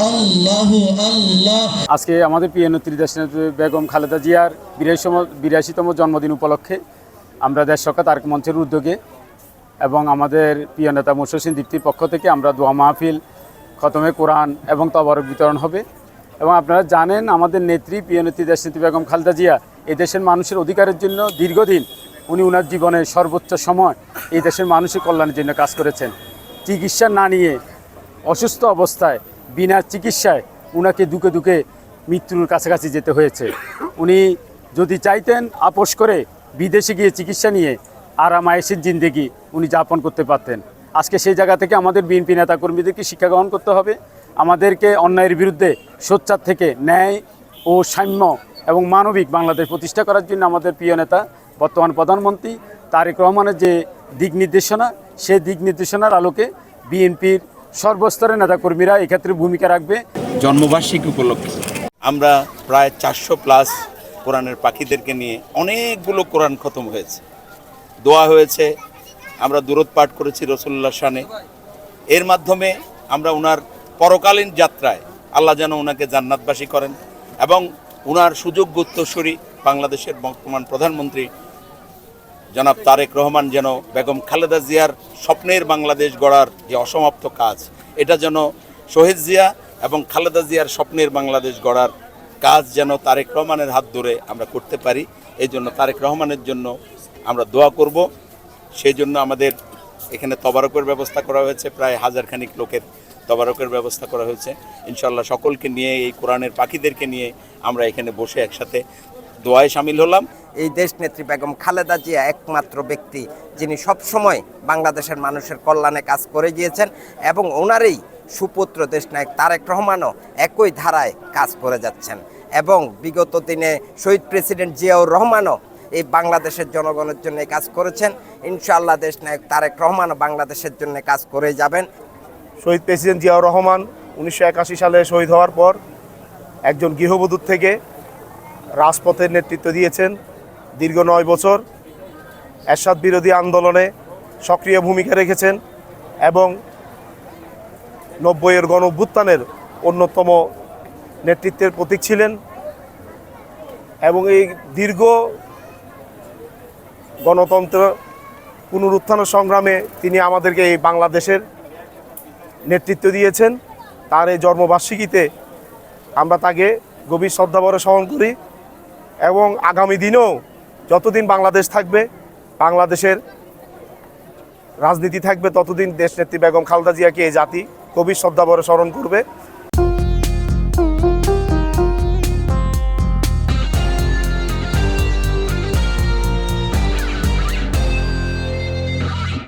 আল্লাহু আল্লাহ। আজকে আমাদের প্রিয় নেত্রী দেশনেত্রী বেগম খালেদা জিয়ার 82তম জন্মদিন উপলক্ষে আমরা দেশ সরকার তারেক মঞ্চের উদ্যোগে এবং আমাদের প্রিয় নেতা মোর্শেদ হোসেন দীপ্তির পক্ষ থেকে আমরা দোয়া মাহফিল, খতমে কোরআন এবং তবারক বিতরণ হবে। এবং আপনারা জানেন আমাদের নেত্রী প্রিয় নেত্রী দেশনেত্রী বেগম খালেদা জিয়া এই দেশের মানুষের অধিকারের জন্য দীর্ঘদিন উনি ওনার জীবনের সর্বোচ্চ সময় এই দেশের মানুষের কল্যাণের জন্য কাজ করেছেন। চিকিৎসা না নিয়ে অসুস্থ অবস্থায় বিনা চিকিৎসায় উনাকে দুকে দুকে মৃত্যুর কাছাকাছি যেতে হয়েছে। উনি যদি চাইতেন আপোষ করে বিদেশে গিয়ে চিকিৎসা নিয়ে আরাম আয়েশের জিন্দেগি উনি যাপন করতে পারতেন। আজকে সেই জায়গা থেকে আমাদের বিএনপি নেতাকর্মীদেরকে শিক্ষা গ্রহণ করতে হবে। আমাদেরকে অন্যায়ের বিরুদ্ধে সোচ্চার থেকে ন্যায় ও সাম্য এবং মানবিক বাংলাদেশ প্রতিষ্ঠা করার জন্য আমাদের প্রিয় নেতা বর্তমান প্রধানমন্ত্রী তারেক রহমানের যে দিক নির্দেশনা, সেই দিক নির্দেশনার আলোকে বিএনপির সর্বস্তরের নেতাকর্মীরা এক্ষেত্রে ভূমিকা রাখবে। জন্মবার্ষিকী উপলক্ষে আমরা প্রায় 400+ কোরআনের পাখিদেরকে নিয়ে অনেকগুলো কোরআন খতম হয়েছে, দোয়া হয়েছে, আমরা দুরূদ পাঠ করেছি রাসূলুল্লাহ শানে। এর মাধ্যমে আমরা ওনার পরকালীন যাত্রায় আল্লাহ যেন ওনাকে জান্নাতবাসী করেন এবং ওনার সুযোগ্য উত্তরসূরি বাংলাদেশের বর্তমান প্রধানমন্ত্রী জনাব তারেক রহমান যেন বেগম খালেদা জিয়ার স্বপ্নের বাংলাদেশ গড়ার যে অসমাপ্ত কাজ, এটা যেন শহীদ জিয়া এবং খালেদা জিয়ার স্বপ্নের বাংলাদেশ গড়ার কাজ যেন তারেক রহমানের হাত ধরে আমরা করতে পারি। এই জন্য তারেক রহমানের জন্য আমরা দোয়া করব। সেই জন্য আমাদের এখানে তবারকের ব্যবস্থা করা হয়েছে, প্রায় 1000 খানিক লোকের তবারকের ব্যবস্থা করা হয়েছে। ইনশাআল্লাহ সকলকে নিয়ে, এই কোরআনের পাখিদেরকে নিয়ে আমরা এখানে বসে একসাথে দোয়ায় শামিল হলাম। এই দেশনেত্রী বেগম খালেদা জিয়া একমাত্র ব্যক্তি যিনি সবসময় বাংলাদেশের মানুষের কল্যাণে কাজ করে গিয়েছেন এবং ওনারই সুপুত্র দেশনায়ক তারেক রহমানও একই ধারায় কাজ করে যাচ্ছেন এবং বিগত দিনে শহীদ প্রেসিডেন্ট জিয়াউর রহমানও এই বাংলাদেশের জনগণের জন্য কাজ করেছেন। ইনশাআল্লাহ দেশনায়ক তারেক রহমানও বাংলাদেশের জন্য কাজ করে যাবেন। শহীদ প্রেসিডেন্ট জিয়াউর রহমান 1981 সালে শহীদ হওয়ার পর একজন গৃহবধূ থেকে রাজপথের নেতৃত্ব দিয়েছেন দীর্ঘ 9 বছর। এরশাদ বিরোধী আন্দোলনে সক্রিয় ভূমিকা রেখেছেন এবং 90-এর গণ অভ্যুত্থানের অন্যতম নেতৃত্বের প্রতীক ছিলেন এবং এই দীর্ঘ গণতন্ত্র পুনরুত্থানের সংগ্রামে তিনি আমাদেরকে এই বাংলাদেশের নেতৃত্ব দিয়েছেন। তার এই জন্মবার্ষিকীতে আমরা তাকে গভীর শ্রদ্ধাভরে স্মরণ করি এবং আগামী দিনেও যতদিন বাংলাদেশ থাকবে, বাংলাদেশের রাজনীতি থাকবে, ততদিন দেশনেত্রী বেগম খালেদা জিয়াকে এই জাতি গভীর শ্রদ্ধাভরে স্মরণ করবে।